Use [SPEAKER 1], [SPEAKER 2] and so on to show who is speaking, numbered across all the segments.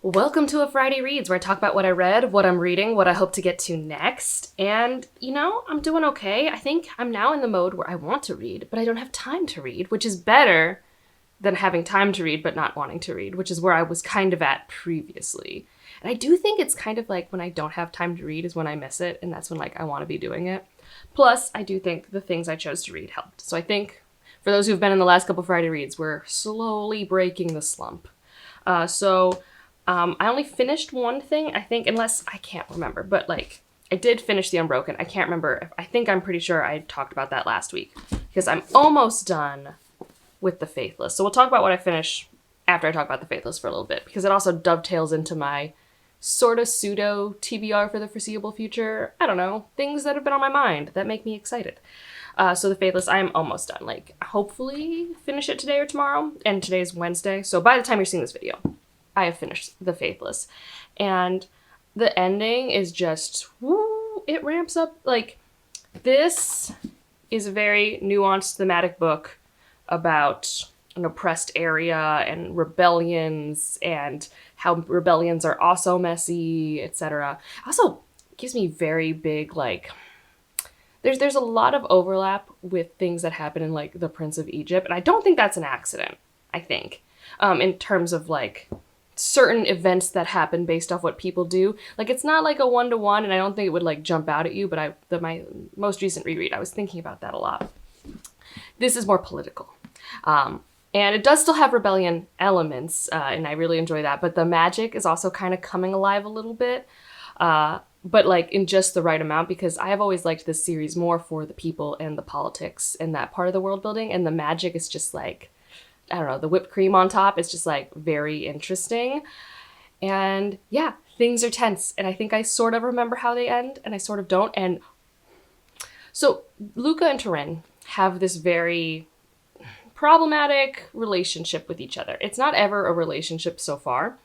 [SPEAKER 1] Welcome to a Friday Reads, where I talk about what I read, what I'm reading, what I hope to get to next. And, I'm doing okay. I think I'm now in the mode where I want to read, but I don't have time to read, which is better than having time to read but not wanting to read, which is where I was kind of at previously. And I do think it's kind of like when I don't have time to read is when I miss it, and that's when I want to be doing it. Plus, I do think the things I chose to read helped. So I think for those who've been in the last couple Friday Reads, we're slowly breaking the slump. I only finished one thing, I think, unless I can't remember, but I did finish The Unbroken. I can't remember. I'm pretty sure I talked about that last week because I'm almost done with The Faithless. So we'll talk about what I finish after I talk about The Faithless for a little bit, because it also dovetails into my sort of pseudo TBR for the foreseeable future. I don't know, things that have been on my mind that make me excited. So The Faithless, I am almost done. Hopefully finish it today or tomorrow, and today's Wednesday. So by the time you're seeing this video, I have finished The Faithless. And the ending is just, woo, it ramps up. This is a very nuanced thematic book about an oppressed area and rebellions and how rebellions are also messy, etc. Also gives me very big, there's a lot of overlap with things that happen in, The Prince of Egypt. And I don't think that's an accident, I think, in terms of, certain events that happen based off what people do. It's not like a one-to-one, and I don't think it would jump out at you, but my most recent reread, I was thinking about that a lot. This is more political. And it does still have rebellion elements, and I really enjoy that, but the magic is also kind of coming alive a little bit, but in just the right amount, because I have always liked this series more for the people and the politics and that part of the world building, and the magic is just I don't know, the whipped cream on top is just very interesting. And yeah, things are tense. And I think I sort of remember how they end and I sort of don't. And so Luca and Turin have this very problematic relationship with each other. It's not ever a relationship so far.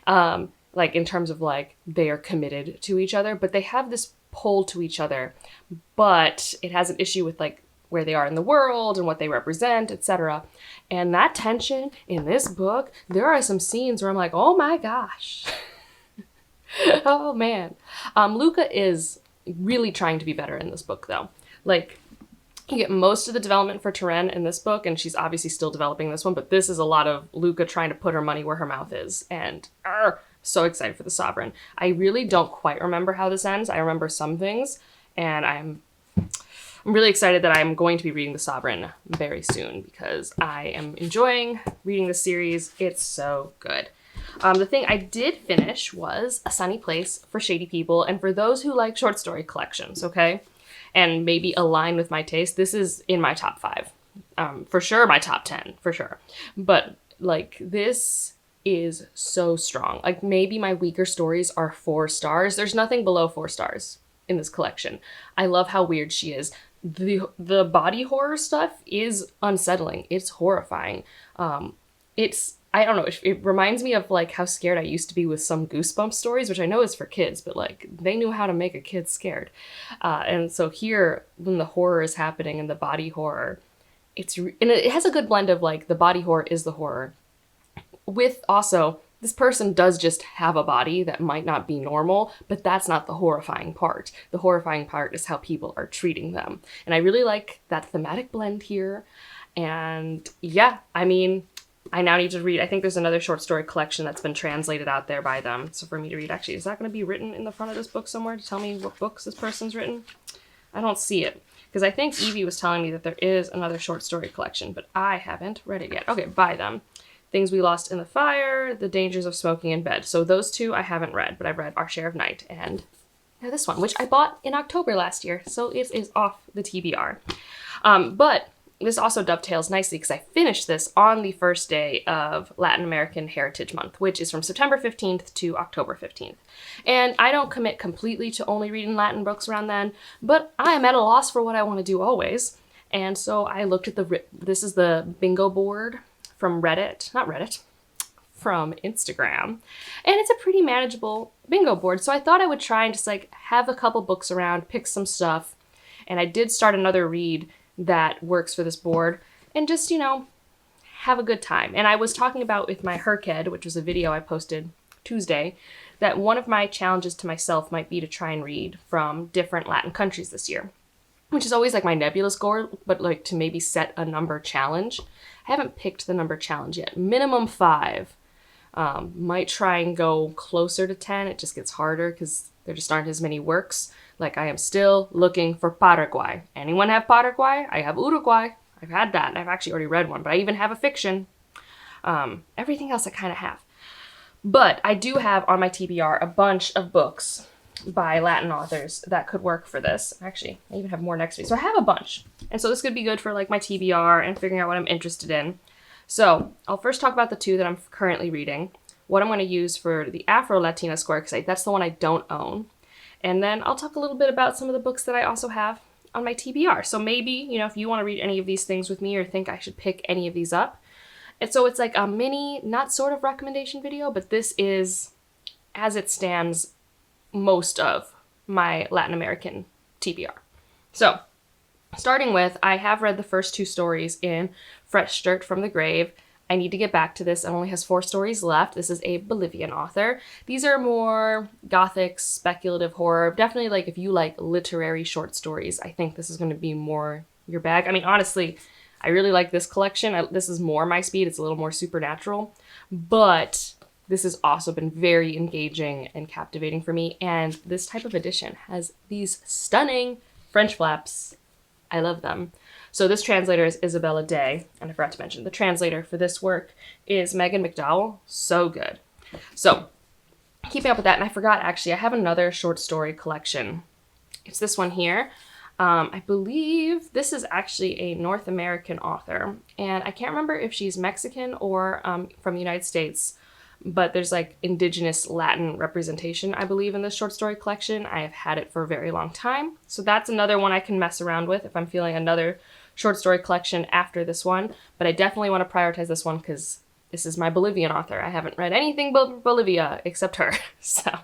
[SPEAKER 1] In terms of they are committed to each other, but they have this pull to each other, but it has an issue with where they are in the world and what they represent, etc. And that tension in this book, there are some scenes where I'm like, oh my gosh. Oh man. Luca is really trying to be better in this book though. You get most of the development for Turin in this book, and she's obviously still developing this one, but this is a lot of Luca trying to put her money where her mouth is. And so excited for the Sovereign. I really don't quite remember how this ends. I remember some things, and I'm really excited that I'm going to be reading The Sovereign very soon because I am enjoying reading the series. It's so good. The thing I did finish was A Sunny Place for Shady People, and for those who like short story collections, okay, and maybe align with my taste, this is in my top 5. For sure, my top 10, for sure. But this is so strong. Maybe my weaker stories are 4 stars. There's nothing below 4 stars in this collection. I love how weird she is. The body horror stuff is unsettling. It's horrifying. I don't know, it reminds me of how scared I used to be with some Goosebumps stories, which I know is for kids, but they knew how to make a kid scared. And so here, when the horror is happening and the body horror, and it has a good blend of the body horror is the horror, with also this person does just have a body that might not be normal, but that's not the horrifying part. The horrifying part is how people are treating them. And I really like that thematic blend here. And yeah, I now need to read. I think there's another short story collection that's been translated out there by them. So for me to read, actually, is that going to be written in the front of this book somewhere to tell me what books this person's written? I don't see it. Because I think Evie was telling me that there is another short story collection, but I haven't read it yet. Okay, by them. Things We Lost in the Fire, The Dangers of Smoking in Bed. So those 2 I haven't read, but I've read Our Share of Night and this one, which I bought in October last year. So it is off the TBR. But this also dovetails nicely because I finished this on the first day of Latin American Heritage Month, which is from September 15th to October 15th. And I don't commit completely to only reading Latin books around then, but I am at a loss for what I want to do always. And so I looked at this is the bingo board from from Instagram. And it's a pretty manageable bingo board. So I thought I would try and just have a couple books around, pick some stuff. And I did start another read that works for this board and just, have a good time. And I was talking about with my Herked, which was a video I posted Tuesday that one of my challenges to myself might be to try and read from different Latin countries this year, which is always like my nebulous goal, but like to maybe set a number challenge. I haven't picked the number challenge yet. Minimum 5. Might try and go closer to 10. It just gets harder because there just aren't as many works. Like, I am still looking for Paraguay. Anyone have Paraguay? I have Uruguay. I've had that. I've actually already read one, but I even have a fiction. Everything else I kind of have. But I do have on my TBR a bunch of books by Latin authors that could work for this. Actually, I even have more next week. So I have a bunch. And so this could be good for like my TBR and figuring out what I'm interested in. So I'll first talk about the 2 that I'm currently reading, what I'm going to use for the Afro-Latina score, because that's the one I don't own. And then I'll talk a little bit about some of the books that I also have on my TBR. So maybe, you know, if you want to read any of these things with me or think I should pick any of these up. And so it's like a mini, not sort of recommendation video, but this is, as it stands, most of my Latin American TBR. So starting with, I have read the first 2 stories in Fresh Dirt from the Grave. I need to get back to this. It only has 4 stories left. This is a Bolivian author. These are more gothic, speculative horror. Definitely, like, if you like literary short stories, I think this is going to be more your bag. I mean, honestly, I really like this collection. This is more my speed. It's a little more supernatural. But this has also been very engaging and captivating for me. And this type of edition has these stunning French flaps. I love them. So this translator is Isabella Day, and I forgot to mention, the translator for this work is Megan McDowell. So good. So, keeping up with that, and I forgot, actually, I have another short story collection. It's this one here. I believe this is actually a North American author, and I can't remember if she's Mexican or from the United States, but there's like indigenous Latin representation, I believe, in this short story collection. I have had it for a very long time. So that's another one I can mess around with if I'm feeling another short story collection after this one. But I definitely want to prioritize this one because this is my Bolivian author. I haven't read anything but Bolivia except her. So,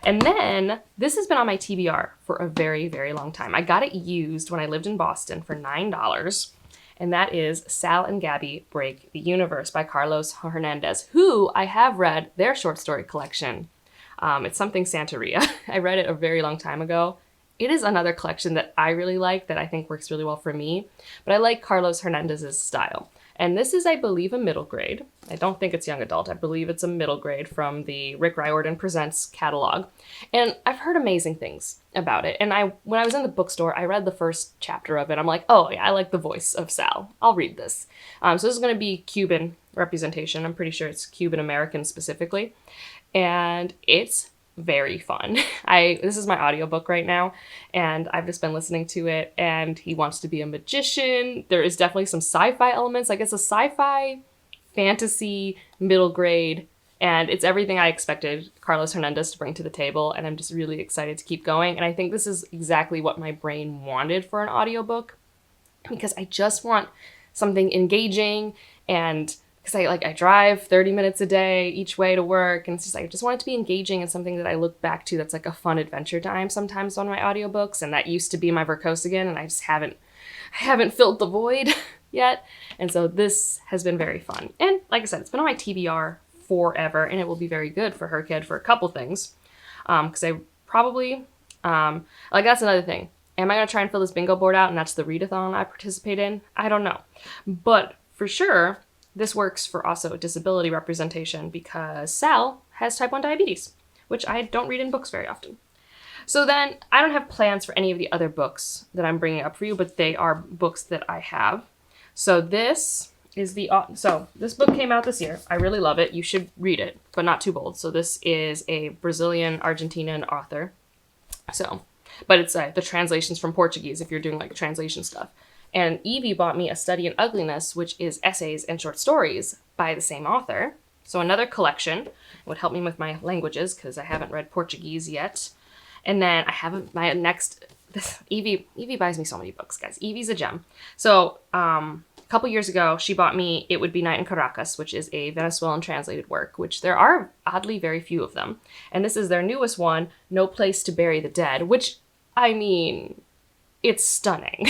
[SPEAKER 1] and then this has been on my TBR for a very, very long time. I got it used when I lived in Boston for $9. And that is Sal and Gabby Break the Universe by Carlos Hernandez, who I have read their short story collection. It's something Santeria. I read it a very long time ago. It is another collection that I really like, that I think works really well for me. But I like Carlos Hernandez's style. And this is, I believe, a middle grade. I don't think it's young adult. I believe it's a middle grade from the Rick Riordan Presents catalog. And I've heard amazing things about it. And when I was in the bookstore, I read the first chapter of it. I'm like, oh yeah, I like the voice of Sal. I'll read this. So this is going to be Cuban representation. I'm pretty sure it's Cuban American specifically. And it's very fun. This is my audiobook right now, and I've just been listening to it, and he wants to be a magician. There is definitely some sci-fi elements. Like, it's a sci-fi fantasy middle grade, and it's everything I expected Carlos Hernandez to bring to the table, and I'm just really excited to keep going. And I think this is exactly what my brain wanted for an audiobook, because I just want something engaging, and because I drive 30 minutes a day each way to work, and it's just like, I just want it to be engaging and something that I look back to that's like a fun adventure time sometimes on my audiobooks, and that used to be my Verkosigan, and I just haven't filled the void yet. And so this has been very fun. And like I said, it's been on my TBR forever, and it will be very good for her kid for a couple things. Because I probably, like, that's another thing. Am I going to try and fill this bingo board out, and that's the readathon I participate in? I don't know. But for sure, this works for also disability representation, because Sal has type 1 diabetes, which I don't read in books very often. So then I don't have plans for any of the other books that I'm bringing up for you, but they are books that I have. So this is this book came out this year. I really love it. You should read it, but not too bold. So this is a Brazilian Argentinian author. So, but it's the translations from Portuguese if you're doing like translation stuff. And Evie bought me A Study in Ugliness, which is essays and short stories by the same author. So another collection. It would help me with my languages because I haven't read Portuguese yet. And then I have my next... Evie buys me so many books, guys. Evie's a gem. So a couple years ago, she bought me It Would Be Night in Caracas, which is a Venezuelan translated work, which there are oddly very few of them. And this is their newest one, No Place to Bury the Dead, which, I mean, it's stunning.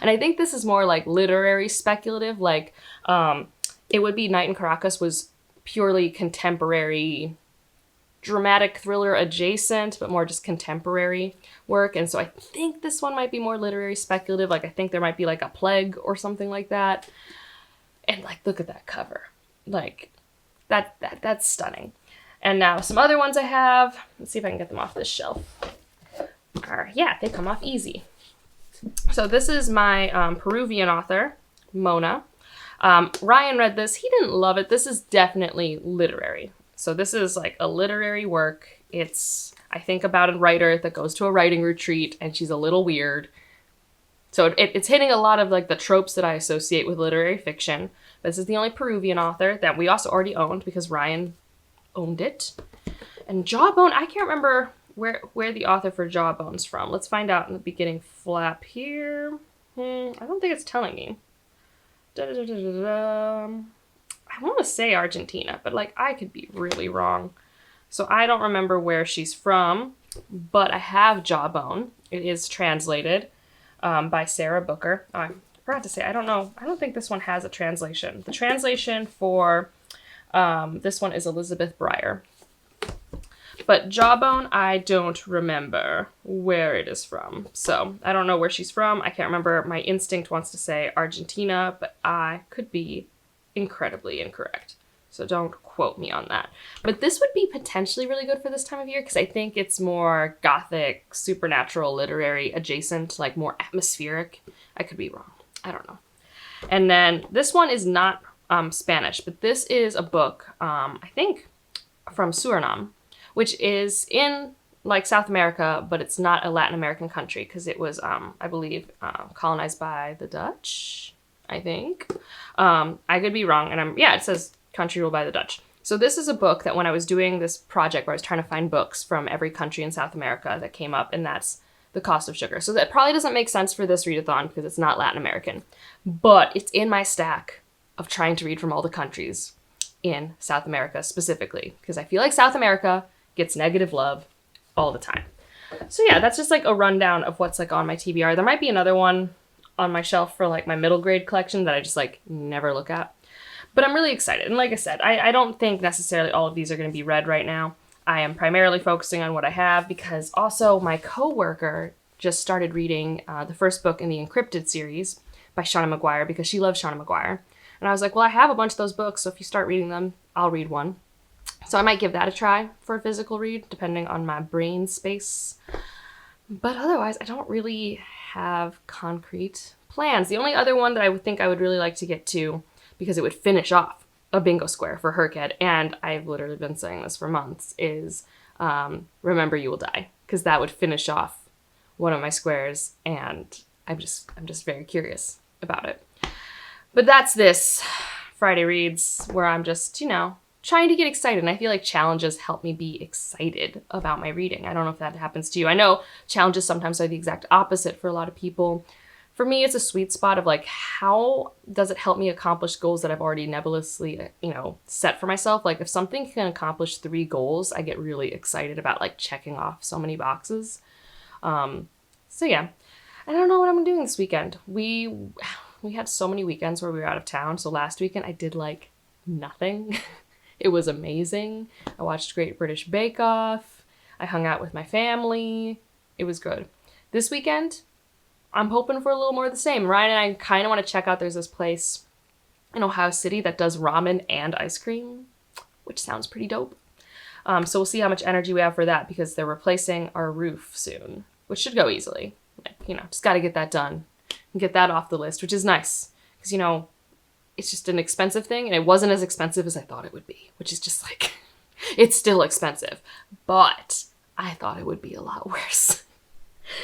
[SPEAKER 1] And I think this is more like literary speculative. Like, It Would Be Night in Caracas was purely contemporary dramatic thriller adjacent, but more just contemporary work. And so I think this one might be more literary speculative. Like I think there might be like a plague or something like that. And like, look at that cover. Like that's stunning. And now some other ones I have. Let's see if I can get them off this shelf. Yeah, they come off easy. So this is my Peruvian author, Mona. Ryan read this. He didn't love it. This is definitely literary. So this is like a literary work. It's, I think, about a writer that goes to a writing retreat and she's a little weird. So it's hitting a lot of like the tropes that I associate with literary fiction. This is the only Peruvian author that we also already owned because Ryan owned it. And Jawbone, I can't remember where the author for Jawbone's from. Let's find out in the beginning flap here. I don't think it's telling me. I want to say Argentina, but like I could be really wrong. So I don't remember where she's from, but I have Jawbone. It is translated by Sarah Booker. Oh, I forgot to say, I don't know. I don't think this one has a translation. The translation for this one is Elizabeth Breyer. But Jawbone, I don't remember where it is from. So I don't know where she's from. I can't remember. My instinct wants to say Argentina, but I could be incredibly incorrect. So don't quote me on that. But this would be potentially really good for this time of year because I think it's more gothic, supernatural, literary adjacent, like more atmospheric. I could be wrong. I don't know. And then this one is not Spanish, but this is a book, I think, from Suriname, which is in like South America, but it's not a Latin American country because it was, I believe, colonized by the Dutch, I think. I could be wrong. And it says country ruled by the Dutch. So this is a book that when I was doing this project where I was trying to find books from every country in South America that came up, and that's The Cost of Sugar. So that probably doesn't make sense for this readathon because it's not Latin American, but it's in my stack of trying to read from all the countries in South America specifically, because I feel like South America gets negative love all the time. So yeah, that's just like a rundown of what's like on my TBR. There might be another one on my shelf for like my middle grade collection that I just like never look at. But I'm really excited. And like I said, I don't think necessarily all of these are going to be read right now. I am primarily focusing on what I have because also my coworker just started reading the first book in the Encrypted series by Shauna McGuire because she loves Shauna McGuire. And I was like, well, I have a bunch of those books, so if you start reading them, I'll read one. So I might give that a try for a physical read, depending on my brain space. But otherwise, I don't really have concrete plans. The only other one that I would think I would really like to get to, because it would finish off a bingo square for Herked, and I've literally been saying this for months, is Remember You Will Die, because that would finish off one of my squares, and I'm just very curious about it. But that's this Friday Reads, where I'm just, trying to get excited. And I feel like challenges help me be excited about my reading. I don't know if that happens to you. I know challenges sometimes are the exact opposite for a lot of people. For me, it's a sweet spot of like, how does it help me accomplish goals that I've already nebulously, set for myself? Like if something can accomplish 3 goals, I get really excited about like checking off so many boxes. So yeah, I don't know what I'm doing this weekend. We had so many weekends where we were out of town. So last weekend I did like nothing. It was amazing. I watched Great British Bake Off. I hung out with my family. It was good. This weekend, I'm hoping for a little more of the same. Ryan and I kind of want to check out, there's this place in Ohio City that does ramen and ice cream, which sounds pretty dope. So we'll see how much energy we have for that because they're replacing our roof soon, which should go easily. Just got to get that done and get that off the list, which is nice because, it's just an expensive thing, and it wasn't as expensive as I thought it would be, which is just like, it's still expensive, but I thought it would be a lot worse.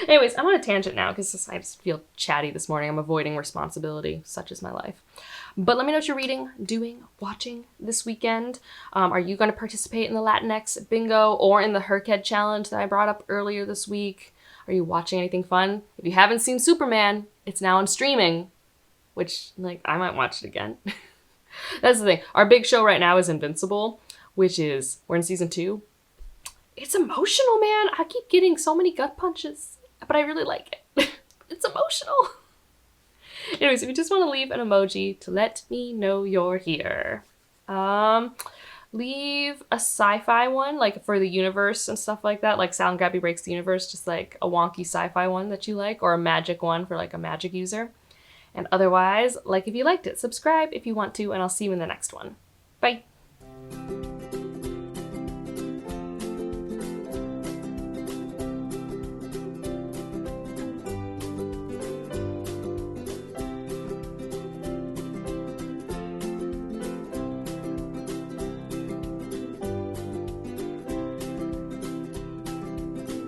[SPEAKER 1] Anyways, I'm on a tangent now because I just feel chatty this morning. I'm avoiding responsibility, such is my life. But let me know what you're reading, doing, watching this weekend. Are you going to participate in the Latinx bingo or in the Herked challenge that I brought up earlier this week? Are you watching anything fun? If you haven't seen Superman, it's now on streaming, which, I might watch it again. That's the thing. Our big show right now is Invincible, which is, we're in season 2. It's emotional, man. I keep getting so many gut punches, but I really like it. It's emotional. Anyways, if you just want to leave an emoji to let me know you're here. Leave a sci-fi one, like for the universe and stuff like that, like Sound Gabby Breaks the Universe, just like a wonky sci-fi one that you like, or a magic one for like a magic user. And otherwise, like if you liked it, subscribe if you want to, and I'll see you in the next one. Bye!